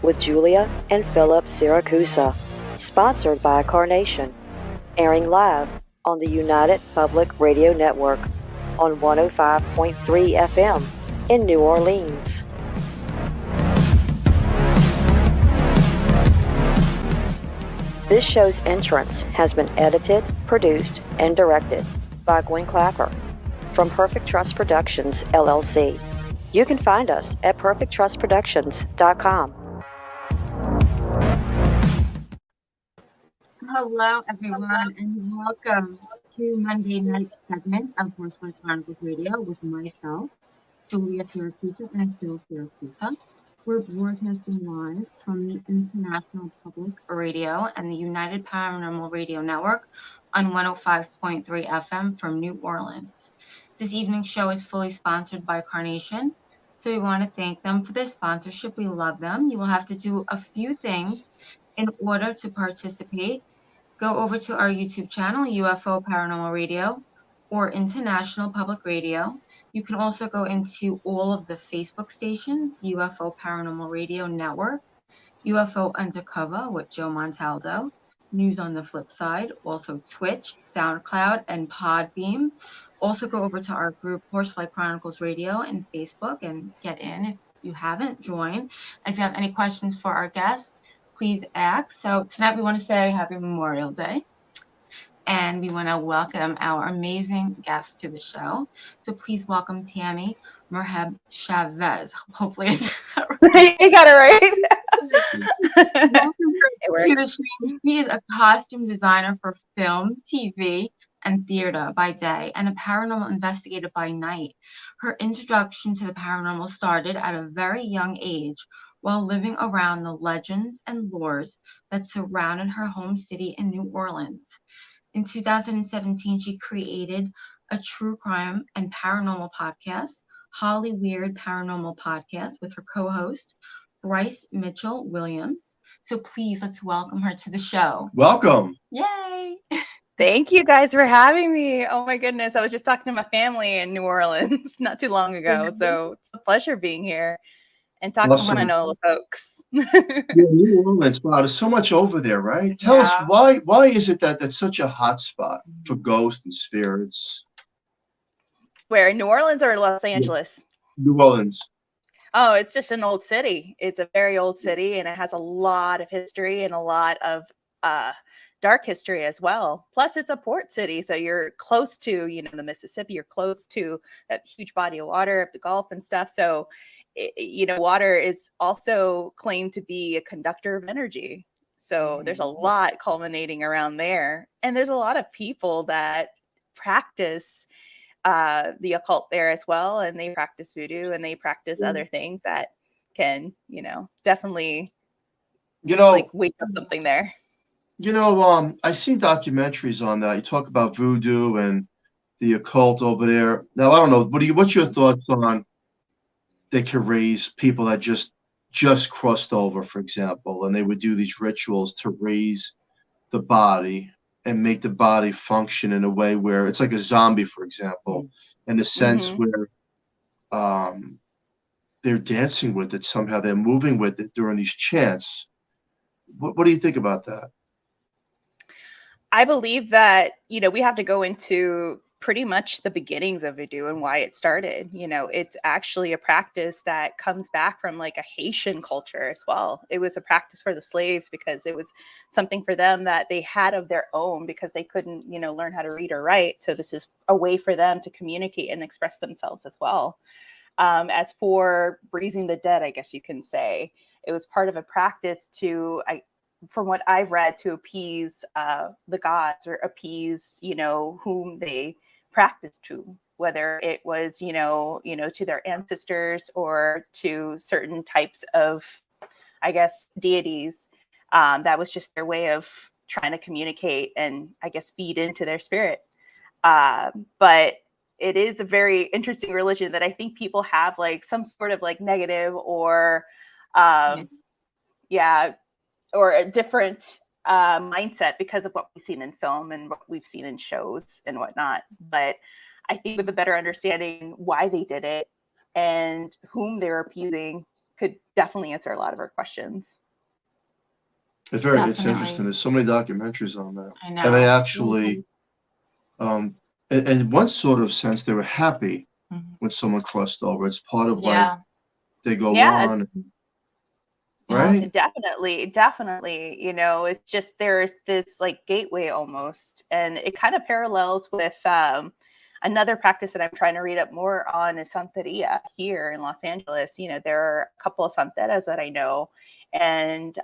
with Julia and Philip Siracusa, sponsored by Carnation, airing live on the United Public Radio Network on 105.3 FM in New Orleans. This show's entrance has been edited, produced, and directed by Gwen Clapper from Perfect Trust Productions, LLC. You can find us at perfecttrustproductions.com. Hello, everyone, and welcome to Monday night segment of Horsefly Chronicles Radio with myself, Julia Siracusa, and Phil Siracusa. We're broadcasting live from the International Public Radio and the United Paranormal Radio Network on 105.3 FM from New Orleans. This evening's show is fully sponsored by Carnation, so we want to thank them for their sponsorship. We love them. You will have to do a few things in order to participate. Go over to our YouTube channel, UFO Paranormal Radio, or International Public Radio. You can also go into all of the Facebook stations, UFO Paranormal Radio Network, UFO Undercover with Joe Montaldo, News on the Flip Side, also Twitch, SoundCloud, and Podbeam. Also go over to our group, Horsefly Chronicles Radio, and Facebook, and get in if you haven't joined. And if you have any questions for our guests, please ask. So tonight we want to say Happy Memorial Day. And we want to welcome our amazing guest to the show. So please welcome Tammie Merheb-Chavez. Hopefully it's right. You got it right. Welcome to the show. She is a costume designer for film, TV, and theater by day, and a paranormal investigator by night. Her introduction to the paranormal started at a very young age while living around the legends and lores that surrounded her home city in New Orleans. In 2017, she created a true crime and paranormal podcast, Holly Weird Paranormal Podcast, with her co-host, Bryce Mitchell Williams. So please, let's welcome her to the show. Welcome. Yay. Thank you guys for having me. Oh my goodness. I was just talking to my family in New Orleans not too long ago. So it's a pleasure being here and talking to Manola folks. New Orleans, wow, there's so much over there, right? Tell us why is it that that's such a hot spot for ghosts and spirits? Where, in New Orleans or Los Angeles? New Orleans. Oh, it's just an old city. It's a very old city, and it has a lot of history and a lot of dark history as well. Plus, it's a port city, so you're close to, the Mississippi. You're close to that huge body of water of the Gulf and stuff. So water is also claimed to be a conductor of energy. So there's a lot culminating around there. And there's a lot of people that practice the occult there as well. And they practice voodoo and they practice other things that can, definitely, wake up something there. I see documentaries on that. You talk about voodoo and the occult over there. Now, I don't know. What's your thoughts on they could raise people that just crossed over, for example, and they would do these rituals to raise the body and make the body function in a way where it's like a zombie, for example, in a sense where they're dancing with it somehow, they're moving with it during these chants. What do you think about that? I believe that, we have to go into pretty much the beginnings of voodoo and why it started. It's actually a practice that comes back from like a Haitian culture as well. It was a practice for the slaves because it was something for them that they had of their own because they couldn't, learn how to read or write. So this is a way for them to communicate and express themselves as well. As for raising the dead, I guess you can say it was part of a practice from what I've read, to appease the gods or appease, whom they practiced to, whether it was, to their ancestors or to certain types of, I guess, deities. That was just their way of trying to communicate and, I guess, feed into their spirit. But it is a very interesting religion that I think people have like some sort of like negative or, or a different mindset because of what we've seen in film and what we've seen in shows and whatnot. But I think with a better understanding why they did it and whom they were appeasing, could definitely answer a lot of our questions. It's Definitely. interesting. There's so many documentaries on that. I know. And they actually, in one sort of sense, they were happy when someone crossed over. It's part of like, they go on. Right? Definitely. You know, it's just there's this like gateway almost, and it kind of parallels with another practice that I'm trying to read up more on is Santeria here in Los Angeles. You know, there are a couple of Santeras that I know, and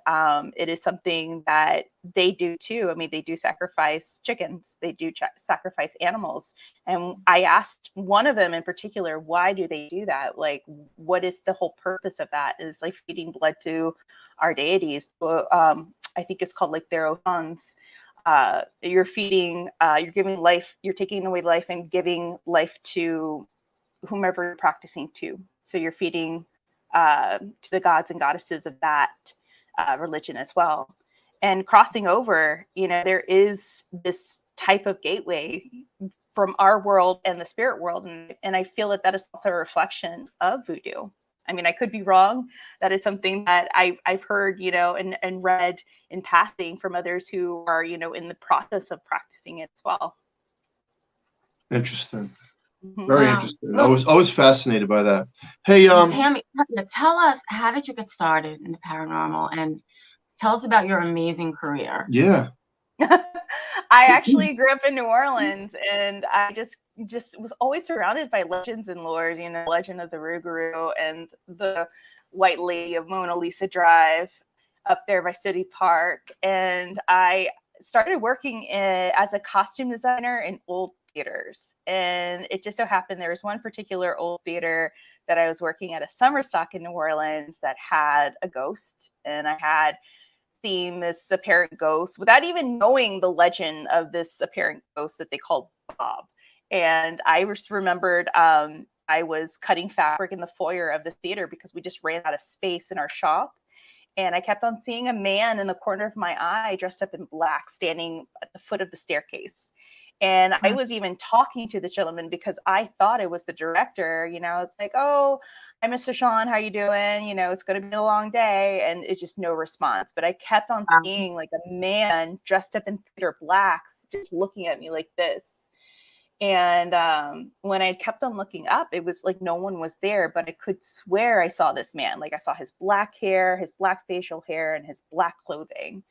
it is something that they do too. I mean, they do sacrifice chickens, they do sacrifice animals. And I asked one of them in particular, why do they do that? Like, what is the whole purpose of that? Is like feeding blood to our deities. I think it's called like their Otans. You're feeding, you're giving life, you're taking away life and giving life to whomever you're practicing to. So you're feeding to the gods and goddesses of that religion as well. And crossing over, you know, there is this type of gateway from our world and the spirit world. And I feel that is also a reflection of voodoo. I mean, I could be wrong. That is something that I've heard, you know, and read in passing from others who are, you know, in the process of practicing it as well. Interesting. Very interesting. I was fascinated by that. Hey, Tammie, tell us, how did you get started in the paranormal, and tell us about your amazing career. Yeah. I actually grew up in New Orleans, and I just was always surrounded by legends and lores, you know, Legend of the Rougarou and the White Lady of Mona Lisa Drive up there by City Park. And I started working as a costume designer in old theaters. And it just so happened there was one particular old theater that I was working at, a summer stock in New Orleans, that had a ghost. And I had seen this apparent ghost without even knowing the legend of this apparent ghost that they called Bob. And I just remembered I was cutting fabric in the foyer of the theater because we just ran out of space in our shop. And I kept on seeing a man in the corner of my eye dressed up in black standing at the foot of the staircase. And I was even talking to the gentleman because I thought it was the director. You know, it's like, oh, hi, Mr. Sean, how you doing? You know, it's going to be a long day. And it's just no response. But I kept on seeing like a man dressed up in theater blacks just looking at me like this. And when I kept on looking up, it was like no one was there, but I could swear I saw this man. Like I saw his black hair, his black facial hair, and his black clothing.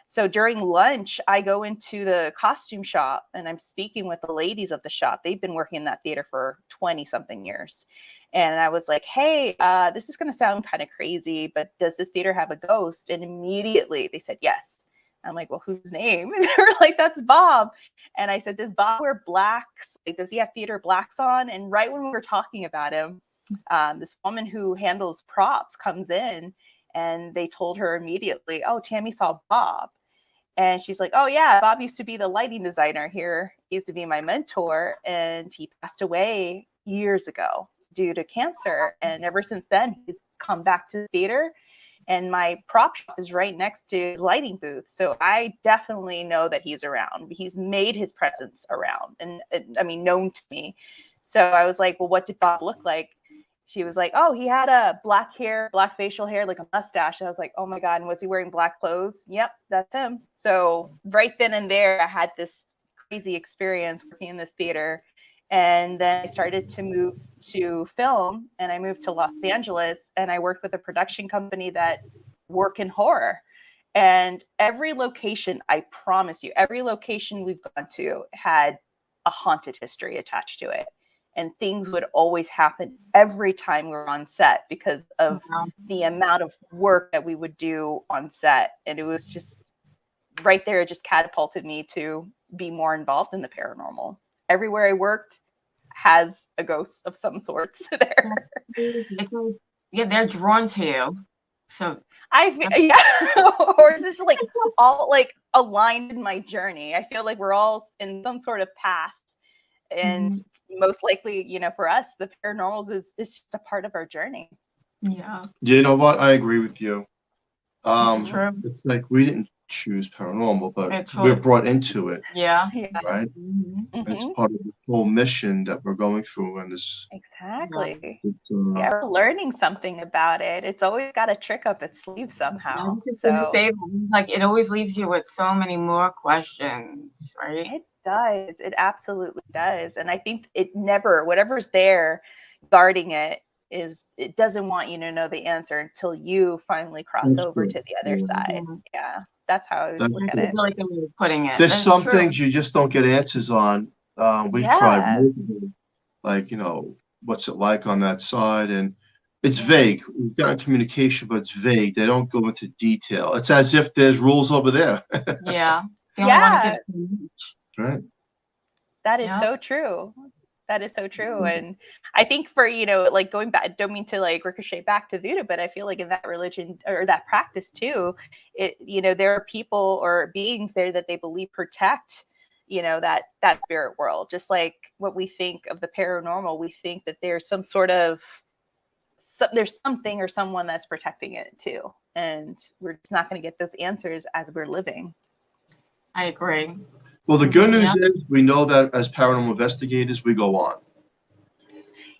So during lunch, I go into the costume shop and I'm speaking with the ladies of the shop. They've been working in that theater for 20 something years. And I was like, hey, this is going to sound kind of crazy, but does this theater have a ghost? And immediately they said, yes. I'm like, well, whose name? And they were like, that's Bob. And I said, does Bob wear blacks? Like, does he have theater blacks on? And right when we were talking about him, this woman who handles props comes in. And they told her immediately, oh, Tammie saw Bob. And she's like, oh, yeah, Bob used to be the lighting designer here. He used to be my mentor. And he passed away years ago due to cancer. And ever since then, he's come back to the theater. And my prop shop is right next to his lighting booth. So I definitely know that he's around. He's made his presence around and I mean, known to me. So I was like, well, what did Bob look like? She was like, oh, he had a black hair, black facial hair, like a mustache. And I was like, oh my God. And was he wearing black clothes? Yep, that's him. So right then and there, I had this crazy experience working in this theater. And then I started to move to film and I moved to Los Angeles and I worked with a production company that work in horror. And every location, I promise you, every location we've gone to had a haunted history attached to it. And things would always happen every time we were on set because of the amount of work that we would do on set. And it was just right there, it just catapulted me to be more involved in the paranormal. Everywhere I worked has a ghost of some sort there. Yeah, they're drawn to you. So or it's just like all like aligned in my journey. I feel like we're all in some sort of path. And most likely, you know, for us, the paranormals is just a part of our journey. Yeah. You know what? I agree with you. That's true. It's like we didn't choose paranormal, but It's we're all- brought into it, Yeah. Yeah. right? Mhm. It's Mhm. part of the whole mission that we're going through in this. Exactly. It's, Yeah, we're learning something about it. It's always got a trick up its sleeve I somehow. was just gonna So say that. Like it always leaves you with so many more questions, right? it does. It absolutely does. And I think it never, whatever's there guarding it, it doesn't want you to know the answer until you finally cross That's over true. to the other Yeah. side. Yeah, that's how I always That's look That's at a it. really good way of putting it. There's That's some true. things you just don't get answers on. We've tried Yeah. multiple, like, what's it like on that side? And it's vague. We've gotten communication, but it's vague. They don't go into detail. It's as if there's rules over there, Yeah. The only one who Yeah, gives right? that is Yeah. so true. That is so true. And I think for, like going back, don't mean to like ricochet back to voodoo, but I feel like in that religion or that practice too, there are people or beings there that they believe protect, that spirit world. Just like what we think of the paranormal, we think that there's some sort of, there's something or someone that's protecting it too. And we're just not going to get those answers as we're living. I agree. Well, the good news Yeah. is we know that as paranormal investigators, we go on.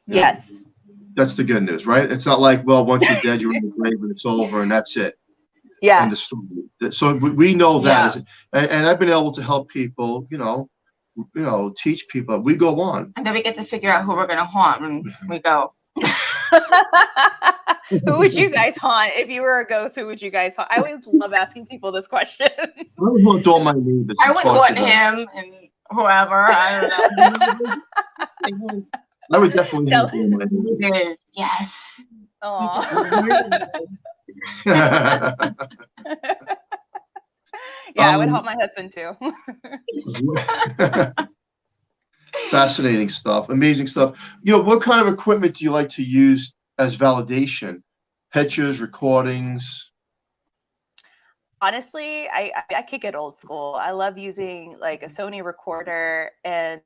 Yes. That's the good news, right? It's not like, well, once you're dead, you're in the grave and it's over and that's it. Yeah. And the story. So we know that. And I've been able to help people, teach people. We go on. And then we get to figure out who we're gonna haunt when we go. Who would you guys haunt if you were a ghost? Who would you guys haunt? I always love asking people this question. I would haunt all my neighbors. I would want him and whoever. I don't know. I would definitely haunt all my neighbors. Yes. Aww. Yeah, I would haunt my husband too. Fascinating stuff. Amazing stuff. What kind of equipment do you like to use as validation? Pictures, recordings? Honestly, I kick it old school. I love using like a Sony recorder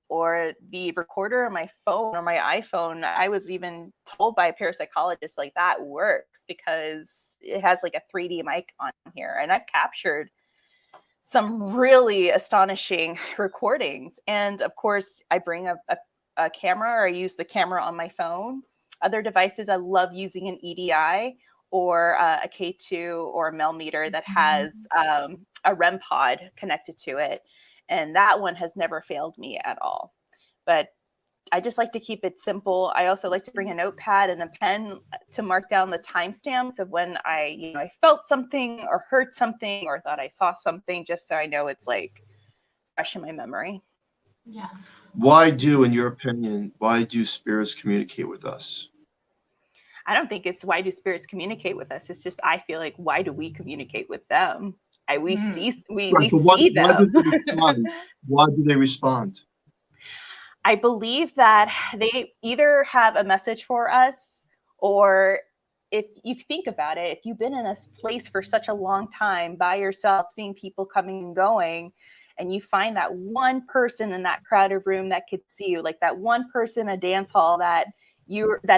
or the recorder on my phone or my iPhone. I was even told by a parapsychologist like that works because it has like a 3D mic on here, and I've captured some really astonishing recordings. And of course, I bring a camera, or I use the camera on my phone. Other devices, I love using an EDI or a K2 or a Melmeter that has a REM pod connected to it. And that one has never failed me at all. But I just like to keep it simple. I also like to bring a notepad and a pen to mark down the timestamps of when I felt something or heard something or thought I saw something, just so I know it's like fresh in my memory. Yes. In your opinion, why do spirits communicate with us? I don't think it's why do spirits communicate with us. It's just, I feel like, why do we communicate with them? We see them. Why do they respond? I believe that they either have a message for us, or if you think about it, if you've been in a place for such a long time by yourself, seeing people coming and going, and you find that one person in that crowded room that could see you, like that one person in a dance hall that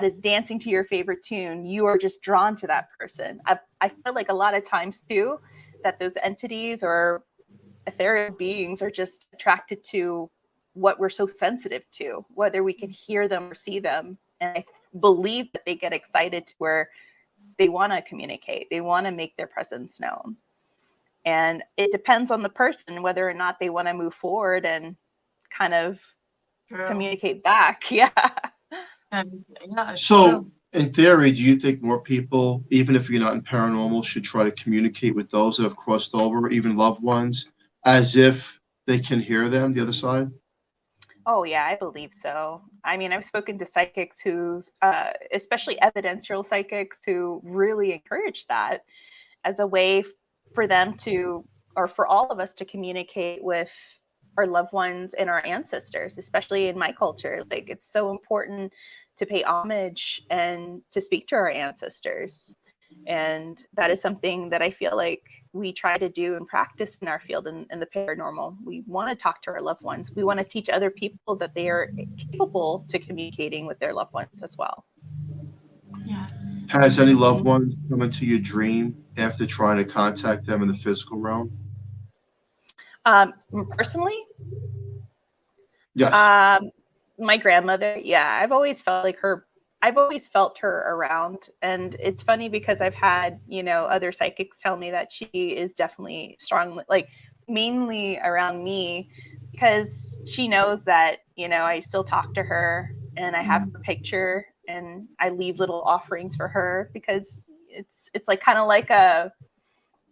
is dancing to your favorite tune, you are just drawn to that person. I feel like a lot of times too, that those entities or ethereal beings are just attracted to what we're so sensitive to, whether we can hear them or see them. And I believe that they get excited to where they want to communicate. They want to make their presence known. And it depends on the person, whether or not they want to move forward and kind of communicate back. Yeah. So in theory, do you think more people, even if you're not in paranormal, should try to communicate with those that have crossed over, even loved ones, as if they can hear them, the other side? Oh, yeah, I believe so. I mean, I've spoken to psychics who's, especially evidential psychics, who really encourage that as a way for them to, or for all of us to communicate with our loved ones and our ancestors, especially in my culture. Like, it's so important to pay homage and to speak to our ancestors. And that is something that I feel like we try to do and practice in our field in the paranormal. We want to talk to our loved ones. We want to teach other people that they are capable to communicating with their loved ones as well. Yeah. Has any loved one come into your dream after trying to contact them in the physical realm? Personally, Yes. my grandmother, yeah, I've always felt her around. And it's funny because I've had, other psychics tell me that she is definitely strong, like mainly around me, because she knows that, I still talk to her and I have her picture and I leave little offerings for her, because it's like kind of like a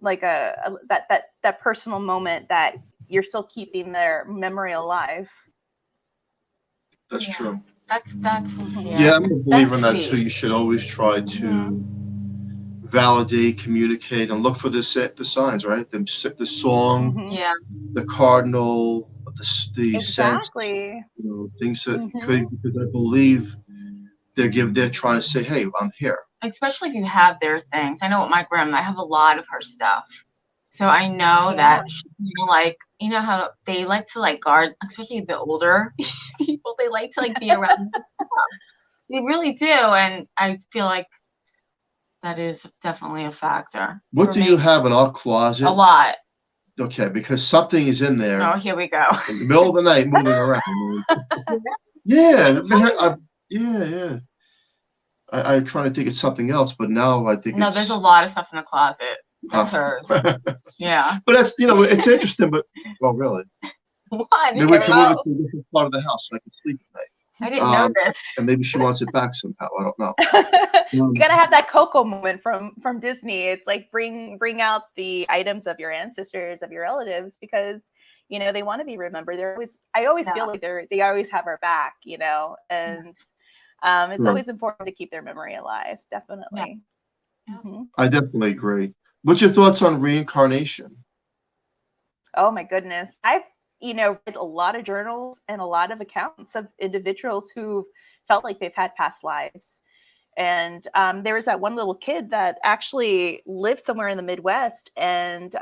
that personal moment that you're still keeping their memory alive. That's true. That's Yeah, I'm a believer in that sweet. too. You should always try to validate, communicate, and look for the signs, right? The song, Mm-hmm. the cardinal, the sense, Exactly. things that Mm-hmm. could, because I believe they're trying to say, hey, I'm here. Especially if you have their things. I know with my grandma, I have a lot of her stuff. So I know that she, like, you know how they like to like guard, especially the older people, they like to like be around. They really do. And I feel like that is definitely a factor. What do you have in our closet? A lot. Okay, because something is in there. Oh, here we go. In the middle of the night, moving around. Yeah, yeah. I'm trying to think of something else, but now I think no, there's a lot of stuff in the closet. That's hers. Yeah. But that's, it's interesting, but, well, really. What? Maybe we can move it to a different part of the house so I can sleep at night. I didn't know this. And maybe she wants it back somehow. I don't know. You gotta have that Coco moment from Disney. It's like bring out the items of your ancestors, of your relatives, because they want to be remembered. I always feel like they always have our back, and it's always important to keep their memory alive. Definitely. Yeah. Mm-hmm. I definitely agree. What's your thoughts on reincarnation? Oh my goodness. I've read a lot of journals and a lot of accounts of individuals who felt like they've had past lives. And there was that one little kid that actually lived somewhere in the Midwest and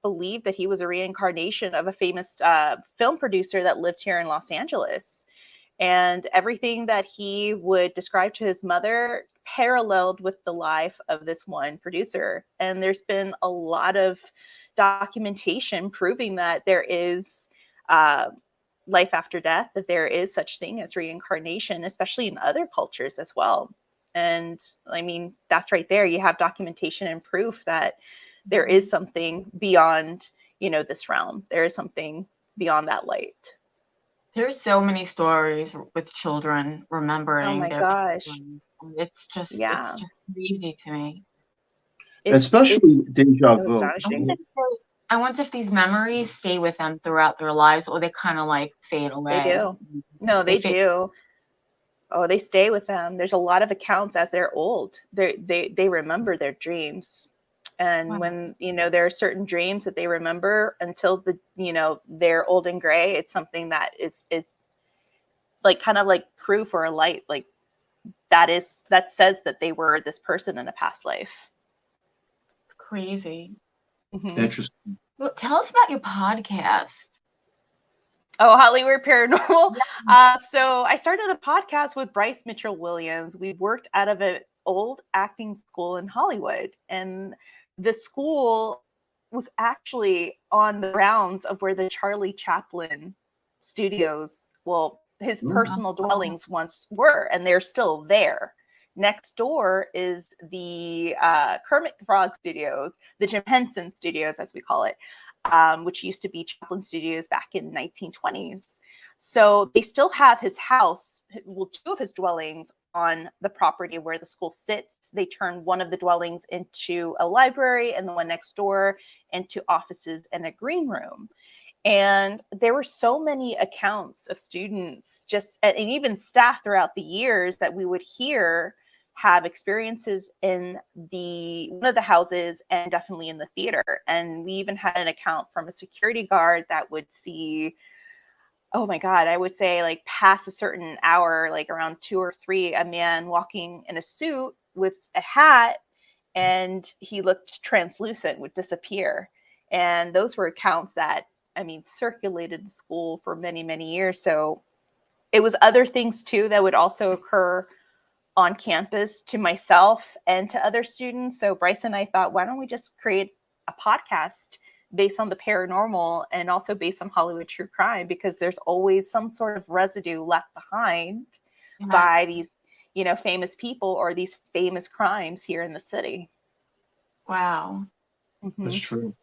believed that he was a reincarnation of a famous film producer that lived here in Los Angeles. And everything that he would describe to his mother paralleled with the life of this one producer. And there's been a lot of documentation proving that there is life after death, that there is such thing as reincarnation, especially in other cultures as well. And I mean, that's right there. You have documentation and proof that there is something beyond, this realm. There is something beyond that light. There's so many stories with children remembering. Oh my gosh. It's just crazy to me. Especially deja vu. I wonder if these memories stay with them throughout their lives, or they kind of like fade away. They do. No, they do. Oh, they stay with them. There's a lot of accounts as they're old. They remember their dreams. And when, there are certain dreams that they remember until they're old and gray, it's something that is like kind of like proof or a light, like that says that they were this person in a past life. It's crazy. Mm-hmm. Interesting. Well, tell us about your podcast. Oh, Hollywood Paranormal. So I started a podcast with Bryce Mitchell-Williams. We worked out of an old acting school in Hollywood, and the school was actually on the grounds of where the Charlie Chaplin studios, his personal dwellings once were, and they're still there. Next door is the Kermit the Frog Studios, the Jim Henson Studios, as we call it, which used to be Chaplin Studios back in 1920s. So they still have his house, two of his dwellings on the property where the school sits. They turned one of the dwellings into a library and the one next door into offices and a green room. And there were so many accounts of students and even staff throughout the years that we would hear have experiences in one of the houses and definitely in the theater. And we even had an account from a security guard that would see, oh my God, I would say like past a certain hour, like around 2 or 3, a man walking in a suit with a hat, and he looked translucent, would disappear. And those were accounts that, circulated the school for many, many years. So it was other things too that would also occur on campus to myself and to other students. So Bryce and I thought, why don't we just create a podcast based on the paranormal and also based on Hollywood true crime, because there's always some sort of residue left behind by these, you know, famous people or these famous crimes here in the city. Wow. That's true.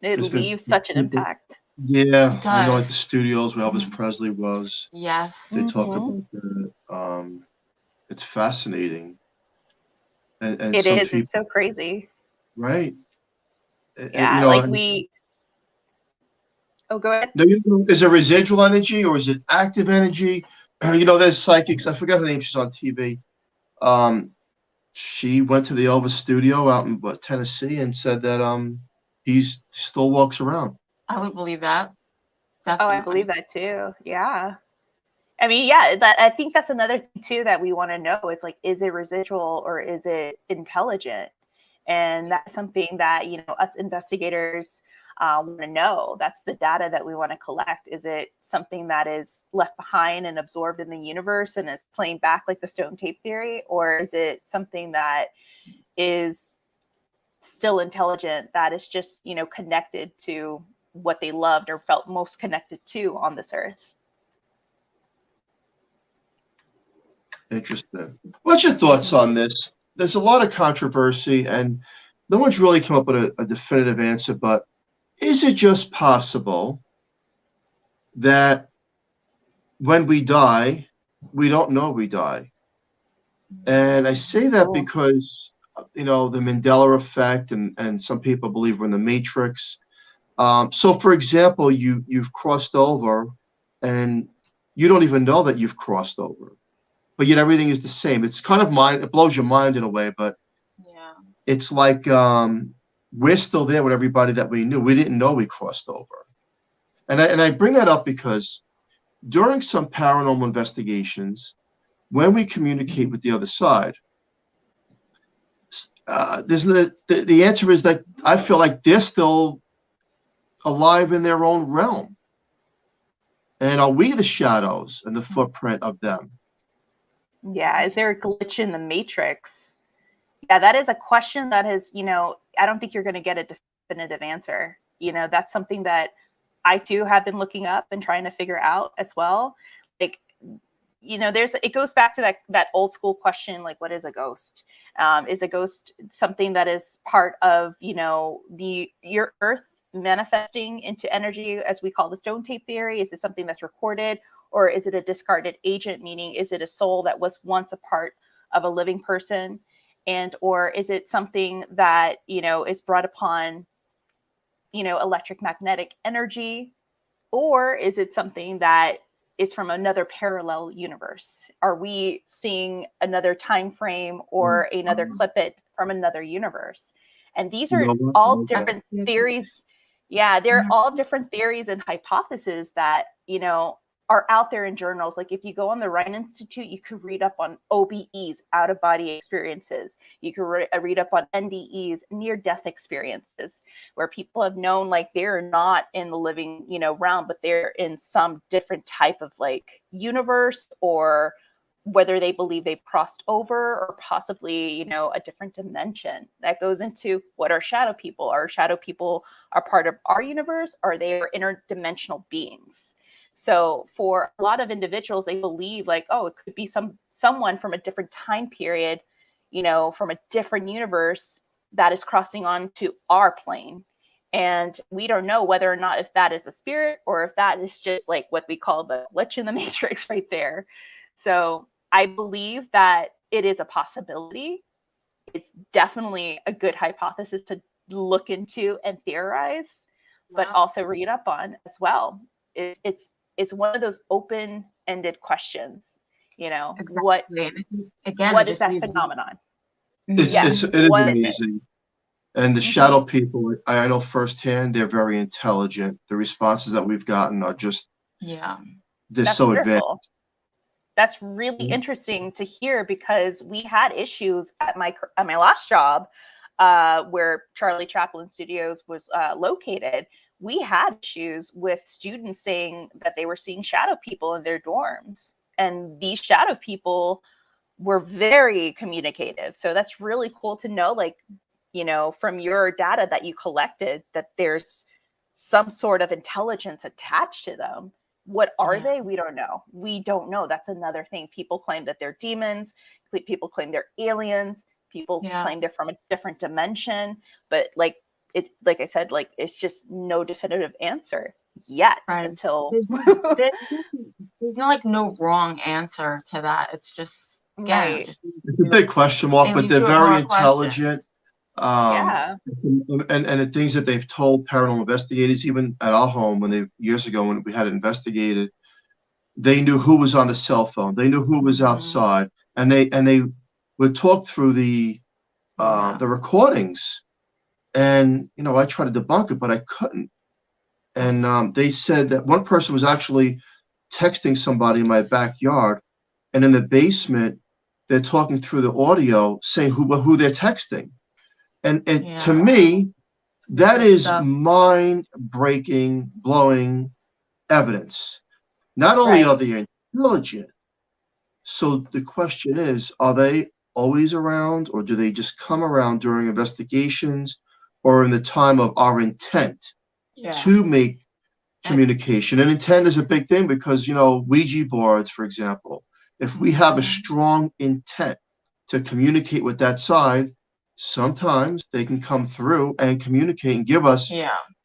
It There's been leaves such an people- impact. Yeah, It I know, like does. the studios where Elvis Presley was. Yes. They talk Mhm. about that. It's fascinating. And It some is. people, It's so crazy. right? And, Yeah, you know, like and- Oh, go ahead. No, is it residual energy or is it active energy? You know, there's psychics. I forgot her name. She's on TV. She went to the Elvis studio out in Tennessee and said that he still walks around. I would believe that. Oh, I Definitely. believe that too. Yeah. I mean, yeah, that I think that's another thing too that we want to know. It's like, is it residual or is it intelligent? And that's something that, you know, us investigators want to know. That's the data that we want to collect. Is it something that is left behind and absorbed in the universe and is playing back like the stone tape theory? Or is it something that is still intelligent, that is just, you know, connected to what they loved or felt most connected to on this earth? Interesting. What's your thoughts on this? There's a lot of controversy, and no one's really come up with a definitive answer. But is it just possible that when we die, we don't know we die? And I say that because, you know, the Mandela effect, and some people believe we're in the Matrix. So, for example, you've crossed over, and you don't even know that you've crossed over, but yet everything is the same. It's kind of it blows your mind in a way, but Yeah. it's like we're still there with everybody that we knew. We didn't know we crossed over. And I bring that up because during some paranormal investigations, when we communicate with the other side, the answer is that I feel like they're still alive in their own realm. And are we the shadows and the footprint of them? Yeah, is there a glitch in the matrix? Yeah, that is a question that is, you know, I don't think you're going to get a definitive answer. You know, that's something that I too have been looking up and trying to figure out as well. Like, you know, it goes back to that old school question, like, what is a ghost? Is a ghost something that is part of, you know, your earth manifesting into energy, as we call the stone tape theory? Is it something that's recorded, or is it a discarded agent? Meaning, is it a soul that was once a part of a living person? And, or is it something that, you know, is brought upon, you know, electric magnetic energy? Or is it something that is from another parallel universe? Are we seeing another time frame or another clip from another universe? And these are all different theories. Yeah, they're all different theories and hypotheses that, you know, are out there in journals. Like if you go on the Rhine Institute, you could read up on OBEs, out of body experiences. You could read up on NDEs, near death experiences, where people have known like they're not in the living, you know, realm, but they're in some different type of like universe, or whether they believe they've crossed over, or possibly, you know, a different dimension. That goes into what are shadow people. Are shadow people are part of our universe, or they are interdimensional beings? So for a lot of individuals, they believe like, oh, it could be someone from a different time period, you know, from a different universe that is crossing onto our plane. And we don't know whether or not if that is a spirit, or if that is just like what we call the glitch in the matrix right there. So I believe that it is a possibility. It's definitely a good hypothesis to look into and theorize, but also read up on as well. It's one of those open-ended questions, you know. Exactly. What is that phenomenon? It is amazing. And the shadow people, I know firsthand, they're very intelligent. The responses that we've gotten are just, they're so advanced. That's really interesting to hear, because we had issues at my last job, where Charlie Chaplin Studios was located. We had issues with students saying that they were seeing shadow people in their dorms, and these shadow people were very communicative. So that's really cool to know, like, from your data that you collected, that there's some sort of intelligence attached to them. What are they? We don't know. We don't know. That's another thing. People claim that they're demons. People claim they're aliens. People claim they're from a different dimension. But like I said, like it's just no definitive answer yet until there's no like no wrong answer to that. It's just it's a big question mark, but they're very intelligent. And the things that they've told paranormal investigators, even at our home years ago when we had it investigated, they knew who was on the cell phone, they knew who was outside, and they would talk through the recordings, and I tried to debunk it, but I couldn't. And they said that one person was actually texting somebody in my backyard, and in the basement they're talking through the audio saying who they're texting. And to me, that is mind-breaking, blowing evidence. Not only are they intelligent, so the question is, are they always around, or do they just come around during investigations or in the time of our intent to make communication? And intent is a big thing because, Ouija boards, for example, if we have a strong intent to communicate with that side, sometimes they can come through and communicate and give us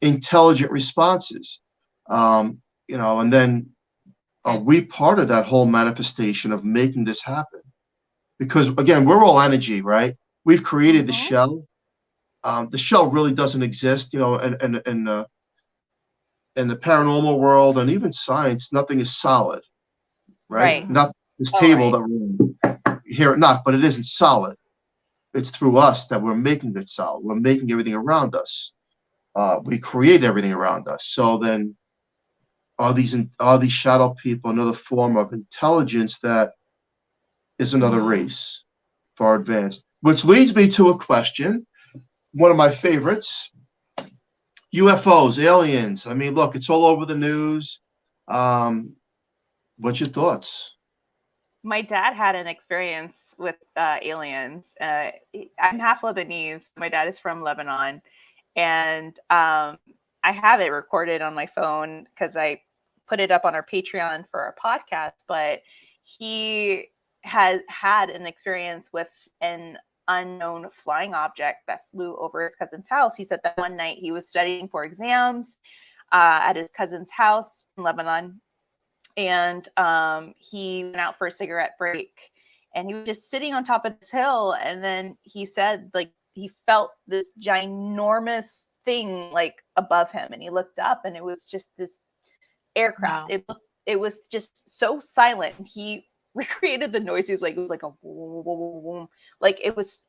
intelligent responses. And then are we part of that whole manifestation of making this happen? Because again, we're all energy, right? We've created the shell. The shell really doesn't exist, in the paranormal world and even science, nothing is solid, right? Not this table that we're here, but it isn't solid. It's through us that we're making it solid. We're making everything around us. We create everything around us. So then, are these shadow people another form of intelligence that is another race, far advanced? Which leads me to a question, one of my favorites: UFOs, aliens. I mean, look, it's all over the news. What's your thoughts? My dad had an experience with aliens. I'm half Lebanese. My dad is from Lebanon. And I have it recorded on my phone because I put it up on our Patreon for our podcast. But he has had an experience with an unknown flying object that flew over his cousin's house. He said that one night he was studying for exams at his cousin's house in Lebanon. And he went out for a cigarette break, and he was just sitting on top of this hill. And then he said, like, he felt this ginormous thing like above him, and he looked up, and it was just this aircraft. Wow. It was just so silent. He recreated the noise. It was like a boom, like it was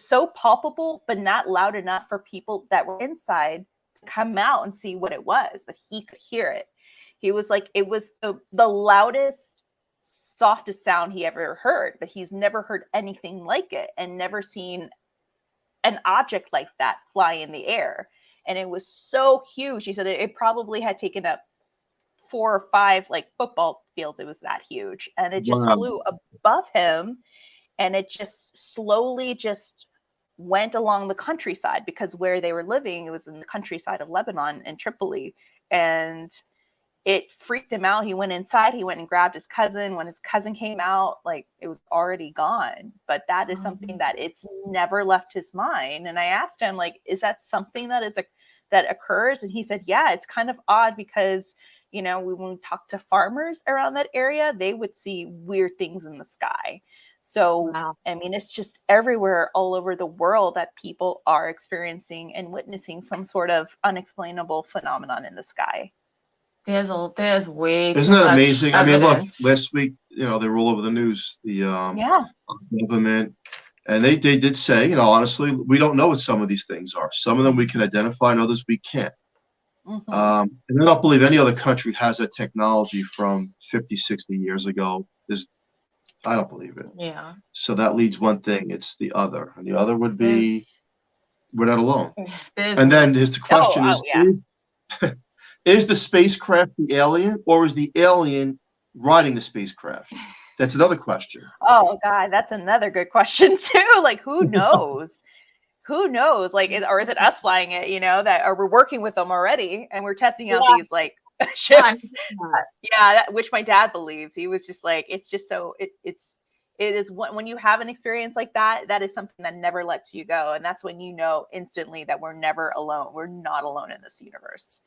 so palpable, but not loud enough for people that were inside to come out and see what it was. But he could hear it. He was like, it was the loudest, softest sound he ever heard, but he's never heard anything like it and never seen an object like that fly in the air. And it was so huge. He said it probably had taken up 4 or 5 like football fields. It was that huge. And it just flew above him, and it just slowly just went along the countryside, because where they were living, it was in the countryside of Lebanon in Tripoli. And it freaked him out. He went inside. He went and grabbed his cousin. When his cousin came out, like, it was already gone. But that is something that it's never left his mind. And I asked him, like, is that something that occurs? And he said, yeah, it's kind of odd because, when we talk to farmers around that area, they would see weird things in the sky. So, I mean, it's just everywhere, all over the world, that people are experiencing and witnessing some sort of unexplainable phenomenon in the sky. There's way too Isn't that much amazing? evidence. I mean, look, last week, they were all over the news, the government, and they did say, honestly, we don't know what some of these things are. Some of them we can identify, and others we can't. And I don't believe any other country has that technology from 50, 60 years ago. I don't believe it. Yeah. So that leads one thing. It's the other. And the other would be, we're not alone. And then the question is the spacecraft the alien, or is the alien riding the spacecraft? That's another question. Oh, God, that's another good question, too. Like, who knows? who knows? Like, or is it us flying it? You know, that or we're working with them already, and we're testing out these like ships. Yeah, which my dad believes. He was just like, it's just so it is when you have an experience like that, that is something that never lets you go, and that's when you know instantly that we're never alone. We're not alone in this universe.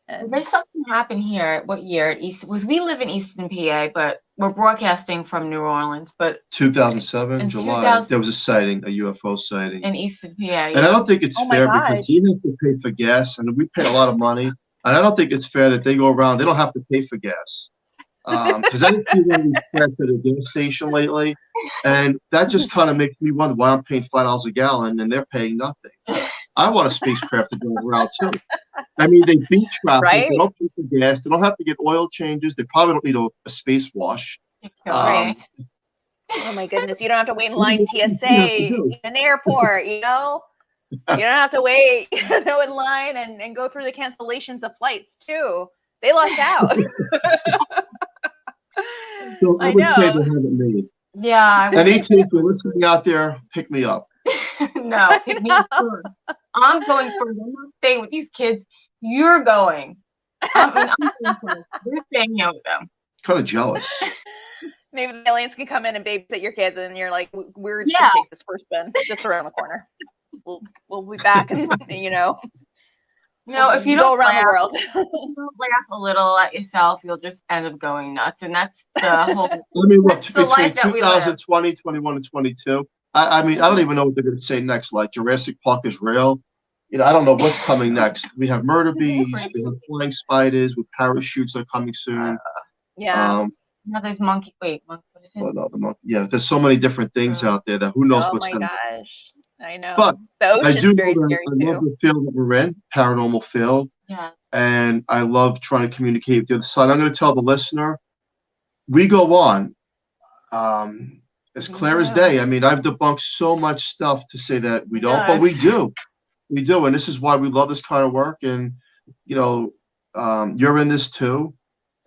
And there's something happened here. What year? We live in Eastern PA, but we're broadcasting from New Orleans. But 2007, July, there was a sighting, a UFO sighting. In Eastton, PA. And I don't think it's fair because we have to pay for gas, and we pay a lot of money. And I don't think it's fair that they go around, they don't have to pay for gas. Because I see one at the gas station lately, and that just kind of makes me wonder why I'm paying $5 a gallon and they're paying nothing. I want a spacecraft to go around too. I mean, they beat traffic. Right? They don't pay for gas. They don't have to get oil changes. They probably don't need a space wash. Right. Oh my goodness! You don't have to wait in line TSA in an airport. You know, you don't have to wait, in line and go through the cancellations of flights too. They lucked out. So I would say they haven't made it. Yeah. And ET, if you're listening out there, pick me up. No, pick me up first. I'm going first. I'm not staying with these kids. You're going. I'm going first. You're staying here with them. Kind of jealous. Maybe the aliens can come in and babysit your kids, and you're like, we're just gonna take this first spin just around the corner. We'll be back, and if you go don't around laugh, the world. if you don't laugh a little at yourself, you'll just end up going nuts, and that's the whole. I mean, look, between life that we 2020, 21, and 22. I mean, I don't even know what they're going to say next. Like Jurassic Park is real. I don't know what's coming next. We have murder bees. We have flying spiders with parachutes that are coming soon. Yeah. Now there's monkey. Wait, what is it? Oh, no, the monkey. Yeah, there's so many different things out there that who knows what's next. Oh my next. gosh, I know. But the ocean's I do very know scary that I love too. the field that we're in, paranormal field. Yeah. And I love trying to communicate with the other side. I'm going to tell the listener, we go on as clear as day. I mean, I've debunked so much stuff to say that we don't, but we do. We do. And this is why we love this kind of work. And, you're in this too.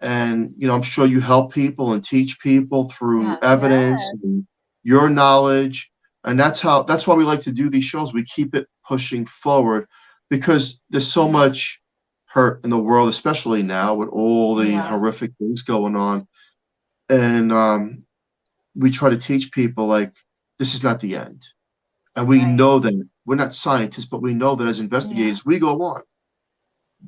And, I'm sure you help people and teach people through evidence and your knowledge. And that's why we like to do these shows. We keep it pushing forward because there's so much hurt in the world, especially now with all the horrific things going on. And we try to teach people like, this is not the end. And we know that we're not scientists, but we know that as investigators, we go on.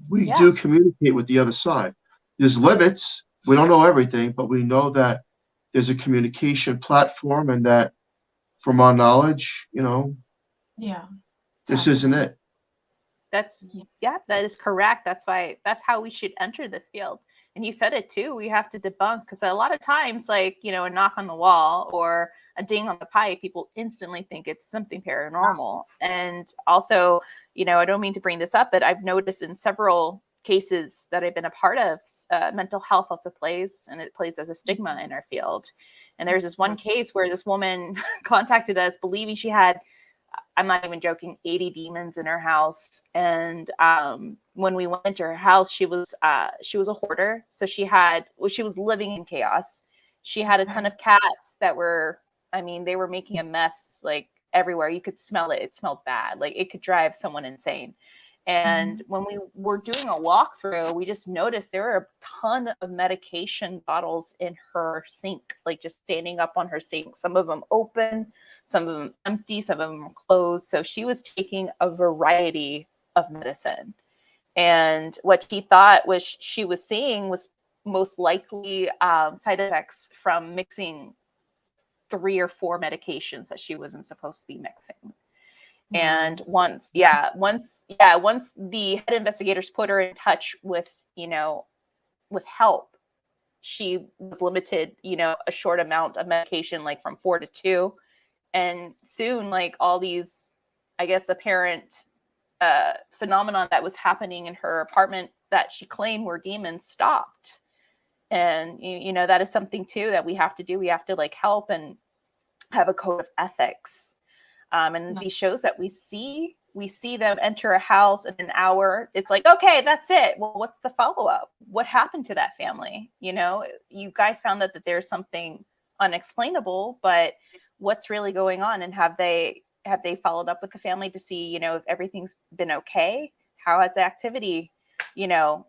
We do communicate with the other side. There's limits. We don't know everything, but we know that there's a communication platform and that from our knowledge, this isn't it. That is correct. That's how we should enter this field. And you said it too. We have to debunk because a lot of times, like, a knock on the wall or a ding on the pipe, people instantly think it's something paranormal. And also, I don't mean to bring this up, but I've noticed in several cases that I've been a part of, mental health also plays, and it plays as a stigma in our field. And there's this one case where this woman contacted us believing she had, I'm not even joking, 80 demons in her house. And when we went into her house, she was a hoarder. So she was living in chaos. She had a ton of cats that were, they were making a mess like everywhere. You could smell it. It smelled bad. Like it could drive someone insane. And when we were doing a walkthrough, we just noticed there were a ton of medication bottles in her sink, like just standing up on her sink. Some of them open, some of them empty, some of them closed. So she was taking a variety of medicine. And what she thought was she was seeing was most likely side effects from mixing 3 or 4 medications that she wasn't supposed to be mixing. And once the head investigators put her in touch with help, she was limited, a short amount of medication, like from 4 to 2. And soon, like all these, I guess, apparent phenomenon that was happening in her apartment that she claimed were demons stopped. And, that is something too that we have to do. We have to help and have a code of ethics. And these shows that we see them enter a house in an hour. It's like, okay, that's it. Well, what's the follow-up? What happened to that family? You guys found out that there's something unexplainable, but what's really going on? And have they have they followed up with the family to see, you know, if everything's been okay? How has the activity, you know,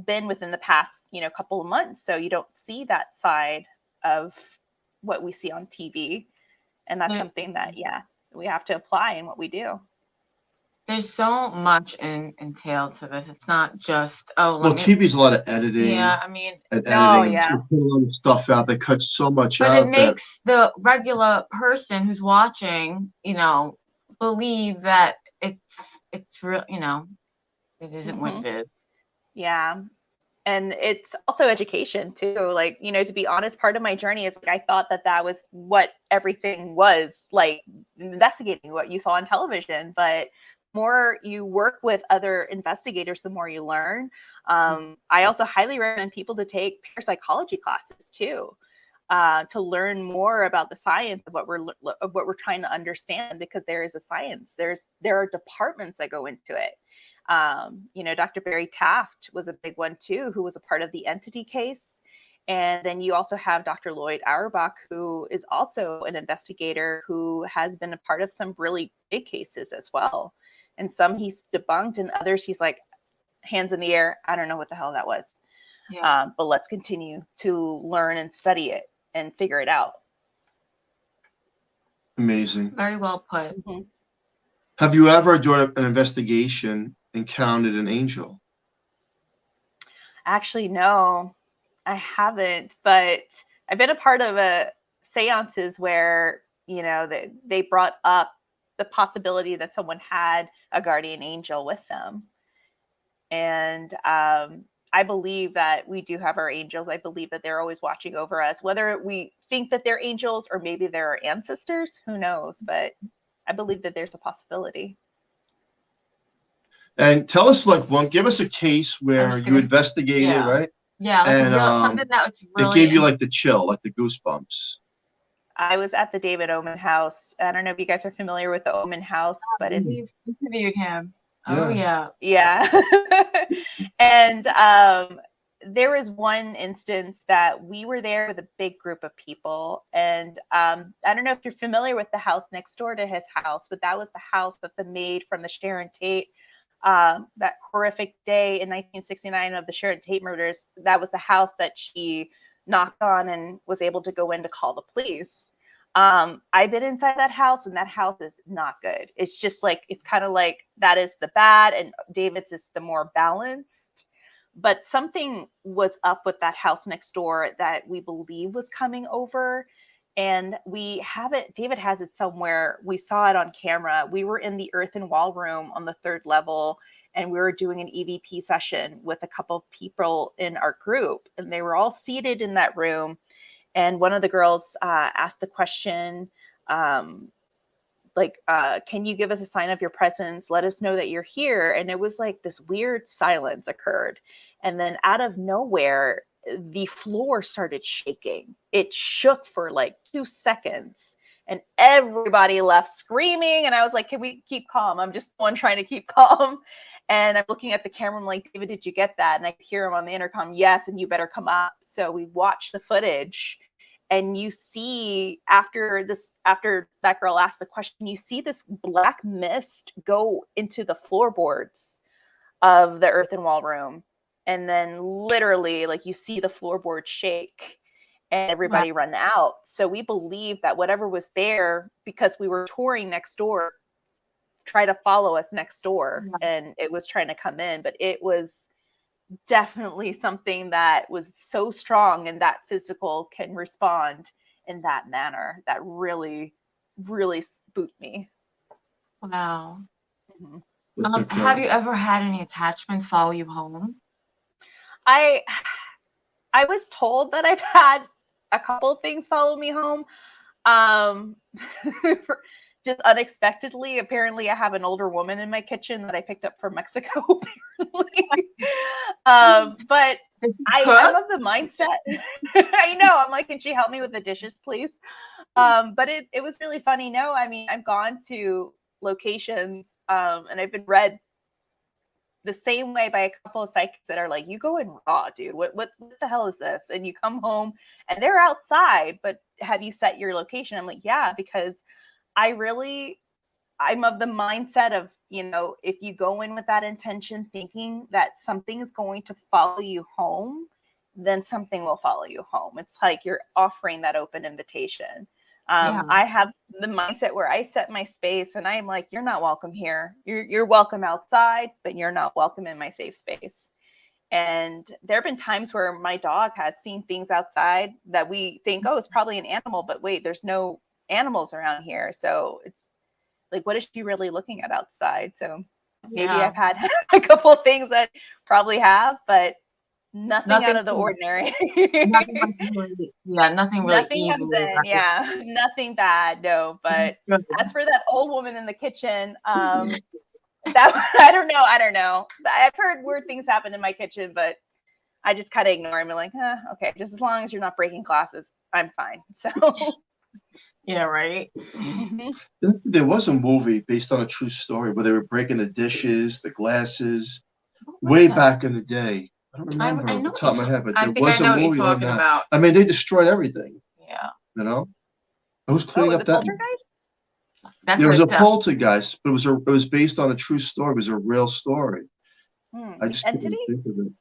been within the past, you know, couple of months? So you don't see that side of what we see on TV. And that's something that, yeah, we have to apply in what we do. There's so much entailed to this. It's not just, TV's a lot of editing. Yeah, I mean, and editing. Oh, yeah. Put a lot of stuff out. They cut so much but out. it makes the regular person who's watching, you know, believe that it's real, you know, it isn't what it is. Yeah. And it's also education too. Like, you know, to be honest, part of my journey is like, I thought that was what everything was, like investigating what you saw on television. But the more you work with other investigators, the more you learn. I also highly recommend people to take parapsychology classes too, to learn more about the science of what we're trying to understand, because there is a science. There are departments that go into it. You know, Dr. Barry Taft was a big one too, who was a part of the entity case. And then you also have Dr. Lloyd Auerbach, who is also an investigator who has been a part of some really big cases as well. And some he's debunked, and others he's like, hands in the air, I don't know what the hell that was. Yeah. But let's continue to learn and study it and figure it out. Amazing. Very well put. Mm-hmm. Have you ever, during an investigation, encountered an angel? Actually, no, I haven't. But I've been a part of seances where, you know, they brought up the possibility that someone had a guardian angel with them. And I believe that we do have our angels. I believe that they're always watching over us, whether we think that they're angels or maybe they're our ancestors, who knows? But I believe that there's a possibility. And tell us, give us a case where you investigated, right? Yeah, like something that was really. It gave you like the chill, like the goosebumps. I was at the David Oman house. I don't know if you guys are familiar with the Oman house, but we've interviewed him. Yeah. Oh yeah. And there was one instance that we were there with a big group of people, and I don't know if you're familiar with the house next door to his house, but that was the house that the maid from the Sharon Tate, that horrific day in 1969 of the Sharon Tate murders, that was the house that she knocked on and was able to go in to call the police. I've been inside that house, and that house is not good. It's just like, it's kind of like that is the bad, and David's is the more balanced. But something was up with that house next door that we believe was coming over. And we have it, David has it somewhere. We saw it on camera. We were in the earthen wall room on the 3rd level, and we were doing an EVP session with a couple of people in our group, and they were all seated in that room. And one of the girls asked the question, can you give us a sign of your presence? Let us know that you're here. And it was like this weird silence occurred. And then out of nowhere, the floor started shaking. It shook for like 2 seconds, and everybody left screaming. And I was like, can we keep calm? I'm just the one trying to keep calm. And I'm looking at the camera. I'm like, David, did you get that? And I could hear him on the intercom. Yes. And you better come up. So we watched the footage, and you see after that girl asked the question, you see this black mist go into the floorboards of the earthen wall room. And then literally, like, you see the floorboard shake and everybody run out. So we believe that whatever was there, because we were touring next door, try to follow us next door, and it was trying to come in. But it was definitely something that was so strong, and that physical can respond in that manner, that really, really spooked me. Wow. Mm-hmm. Have you ever had any attachments follow you home? I was told that I've had a couple of things follow me home. Just unexpectedly. Apparently I have an older woman in my kitchen that I picked up from Mexico, apparently. But I'm of the mindset. I know. I'm like, can she help me with the dishes, please? But it was really funny. No, I mean, I've gone to locations, and I've been read the same way by a couple of psychics that are like, you go in raw, dude. What the hell is this? And you come home and they're outside, but have you set your location? I'm like, yeah, because I really I'm of the mindset of, you know, if you go in with that intention thinking that something is going to follow you home, then something will follow you home. It's like you're offering that open invitation. I have the mindset where I set my space and I'm like, you're not welcome here. You're welcome outside, but you're not welcome in my safe space. And there have been times where my dog has seen things outside that we think, oh, it's probably an animal, but wait, there's no animals around here. So it's like, what is she really looking at outside? So maybe I've had a couple of things that probably have, but nothing out of the ordinary. Nothing really, nothing really Nothing evil. comes in, nothing bad, no. But as for that old woman in the kitchen, that I don't know. I've heard weird things happen in my kitchen, but I just kind of ignore them. I'm like, okay, just as long as you're not breaking glasses, I'm fine. So yeah, right. There was a movie based on a true story where they were breaking the dishes, the glasses, way back in the day. I don't remember off the top of my head, but there was a movie on that. I mean, they destroyed everything. Yeah. You know? Who's cleaning up that? Poltergeist? There was a poltergeist, but it was based on a true story. It was a real story. I just couldn't think of it.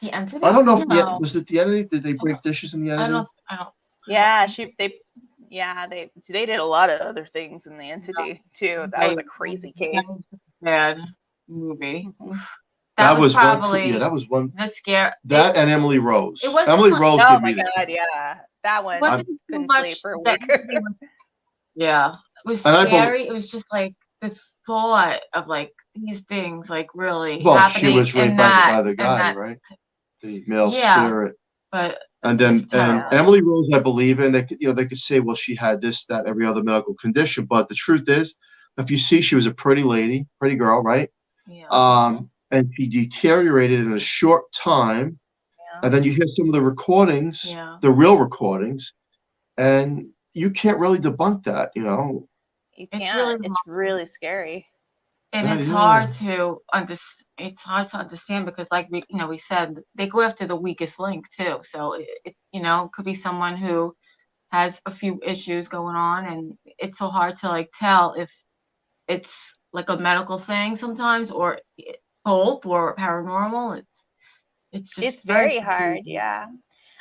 The Entity? I don't know if was it the Entity? Did they break dishes in the Entity? I don't. Yeah, they did a lot of other things in the Entity too. That was a crazy case. Bad movie. That was probably that was one. The scare. That and Emily Rose. It was Emily Rose. Oh my god, yeah, that one. I couldn't sleep for a week. Yeah, it was scary. It was just like the thought of like these things like really happening. She was raped by the guy, right? The male spirit. But and Emily Rose, I believe in. They could say, well, she had this, that, every other medical condition. But the truth is, if you see, she was a pretty lady, pretty girl, right? Yeah. And she deteriorated in a short time. Yeah. And then you hear some of the recordings, the real recordings, and you can't really debunk that, you know. You can't. It's really scary. And it's hard to understand because, like we said, they go after the weakest link too. So it could be someone who has a few issues going on, and it's so hard to like tell if it's like a medical thing sometimes or both or paranormal. It's very hard. Yeah.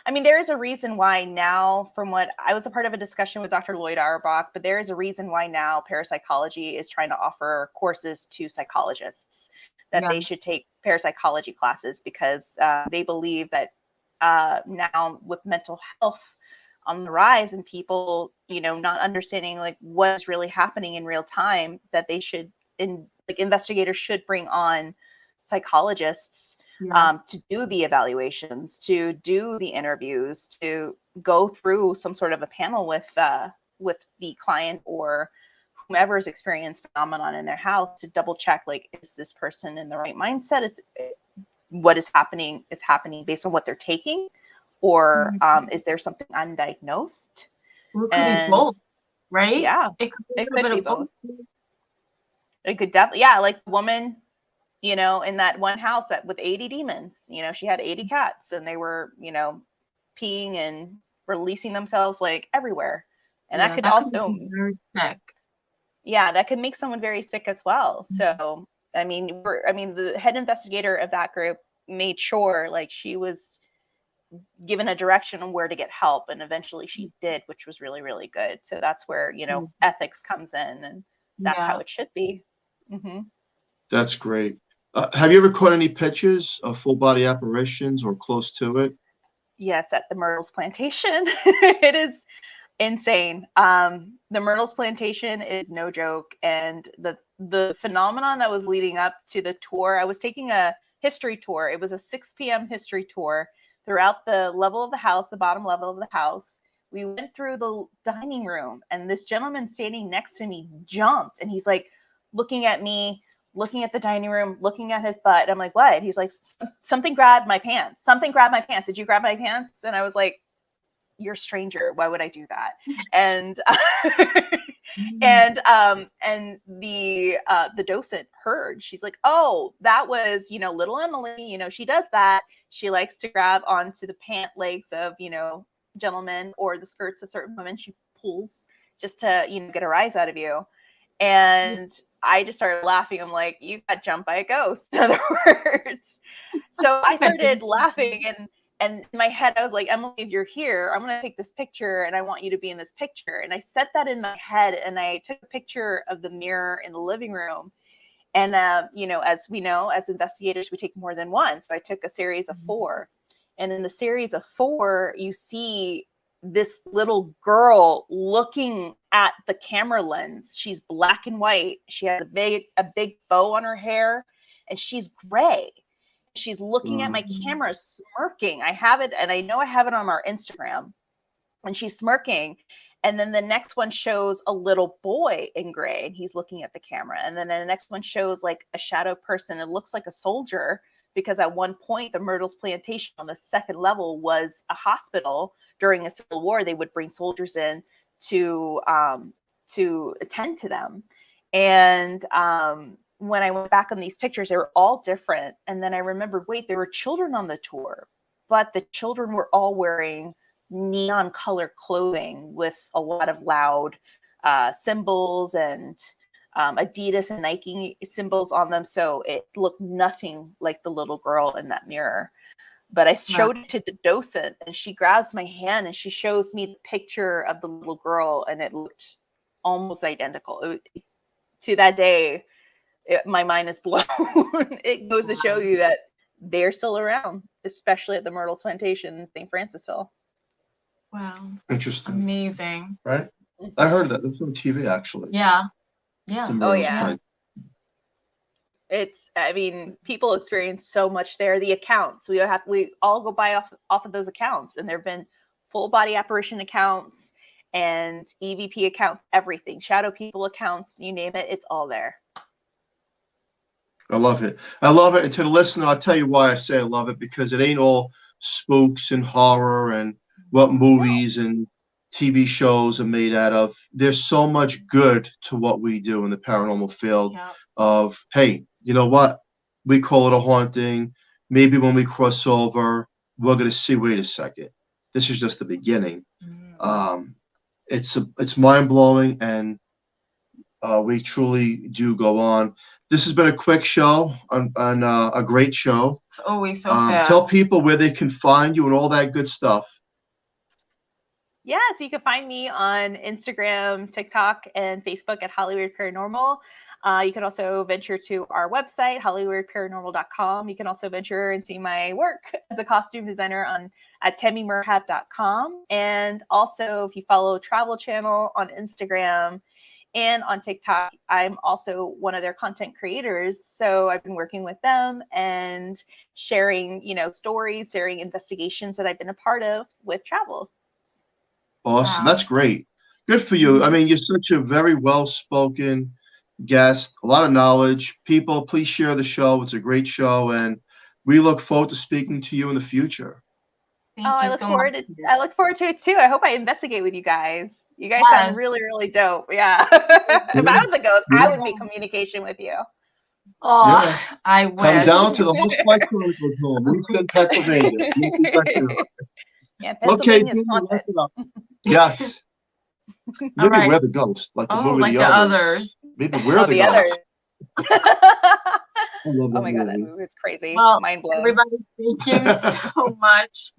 I mean, there is a reason why now, from what I was a part of a discussion with Dr. Lloyd Auerbach, but there is a reason why now parapsychology is trying to offer courses to psychologists that they should take parapsychology classes because they believe that now with mental health on the rise and people, not understanding like what's really happening in real time, that they should, investigators should bring on psychologists to do the evaluations, to do the interviews, to go through some sort of a panel with the client or whomever has experienced phenomenon in their house to double check, like, is this person in the right mindset? Is what is happening based on what they're taking, or is there something undiagnosed? Well, it could be both, right? Yeah, it could be both. It could definitely, like the woman, in that one house with 80 demons, she had 80 cats and they were, peeing and releasing themselves like everywhere. And that could also, very sick. Yeah, that could make someone very sick as well. So, the head investigator of that group made sure like she was given a direction on where to get help. And eventually she did, which was really, really good. So that's where, ethics comes in, and that's how it should be. Mm-hmm. That's great. Have you ever caught any pictures of full body apparitions or close to it? Yes, at the Myrtles Plantation. It is insane. The Myrtles Plantation is no joke. And the phenomenon that was leading up to the tour, I was taking a history tour. It was a 6 p.m. history tour throughout the level of the house, the bottom level of the house. We went through the dining room and this gentleman standing next to me jumped, and he's like looking at me, looking at the dining room, looking at his butt. I'm like, what? He's like, something grabbed my pants. Something grabbed my pants. Did you grab my pants? And I was like, you're a stranger. Why would I do that? And and the docent heard. She's like, oh, that was, little Emily. She does that. She likes to grab onto the pant legs of, gentlemen or the skirts of certain women. She pulls just to, get a rise out of you. And I just started laughing. I'm like, you got jumped by a ghost, in other words. So I started laughing, and in my head, I was like, Emily, if you're here, I'm going to take this picture and I want you to be in this picture. And I set that in my head, and I took a picture of the mirror in the living room. And, you know, as we know, as investigators, we take more than one. So I took a series of 4. And in the series of 4, you see this little girl looking at the camera lens. She's black and white. She has a big bow on her hair, and she's gray. She's looking at my camera, smirking. I have it, and I know I have it on our Instagram. And she's smirking. And then the next one shows a little boy in gray, and he's looking at the camera. And then the next one shows like a shadow person. It looks like a soldier, because at one point, the Myrtles Plantation on the 2nd level was a hospital. During a civil war, they would bring soldiers in to attend to them. And when I went back on these pictures, they were all different. And then I remembered, wait, there were children on the tour, but the children were all wearing neon color clothing with a lot of loud symbols and Adidas and Nike symbols on them. So it looked nothing like the little girl in that mirror. But I showed it to the docent, and she grabs my hand and she shows me the picture of the little girl, and it looked almost identical. To that day, my mind is blown. It goes to show you that they're still around, especially at the Myrtles Plantation in St. Francisville. Wow. Interesting. Amazing. Right? I heard that. That's on TV, actually. Yeah. Yeah. The Myrtles yeah. Plant. It's, I mean, people experience so much there. The accounts, we all go buy off of those accounts, and there have been full body apparition accounts and EVP accounts, everything, shadow people accounts, you name it, it's all there. I love it. I love it. And to the listener, I'll tell you why I say I love it, because it ain't all spooks and horror and what movies and TV shows are made out of. There's so much good to what we do in the paranormal field of, hey, you know what? We call it a haunting. Maybe when we cross over, we're going to see, wait a second, this is just the beginning. It's mind-blowing, and we truly do go on. This has been a quick show, on a great show. It's always so fast. Tell people where they can find you and all that good stuff. Yeah, so you can find me on Instagram, TikTok, and Facebook at Hollywood Paranormal. You can also venture to our website, hollywoodparanormal.com. You can also venture and see my work as a costume designer at tammiemerheb.com. And also, if you follow Travel Channel on Instagram and on TikTok, I'm also one of their content creators. So I've been working with them and sharing, stories, sharing investigations that I've been a part of with travel. Awesome. Wow. That's great. Good for you. I mean, you're such a very well-spoken guest, a lot of knowledge. People, please share the show. It's a great show, and we look forward to speaking to you in the future. I look forward to it too. I hope I investigate with you guys. You guys sound really, really dope. Yeah. If I was a ghost, I would make communication with you. Oh, I would. Come down to the Horsefly Chronicles home. He's in Pennsylvania. Yeah, Pennsylvania's haunted. Yes. Maybe right. we're the ghost, like the movie like The the Others. others. Maybe we're the ghost. Oh my God, that movie is crazy. Well, mind blowing. Everybody, thank you so much.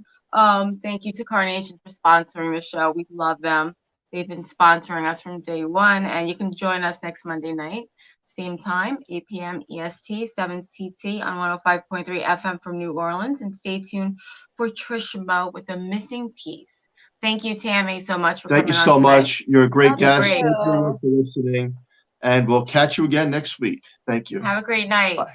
Thank you to Carnation for sponsoring the show. We love them. They've been sponsoring us from day one, and you can join us next Monday night, same time, 8 p.m. EST, 7 CT on 105.3 FM from New Orleans, and stay tuned for Trish Mo with The Missing Piece. Thank you, Tammie, so much for coming on. Thank you so much. You're a great guest. Thank you for listening, and we'll catch you again next week. Thank you. Have a great night. Bye.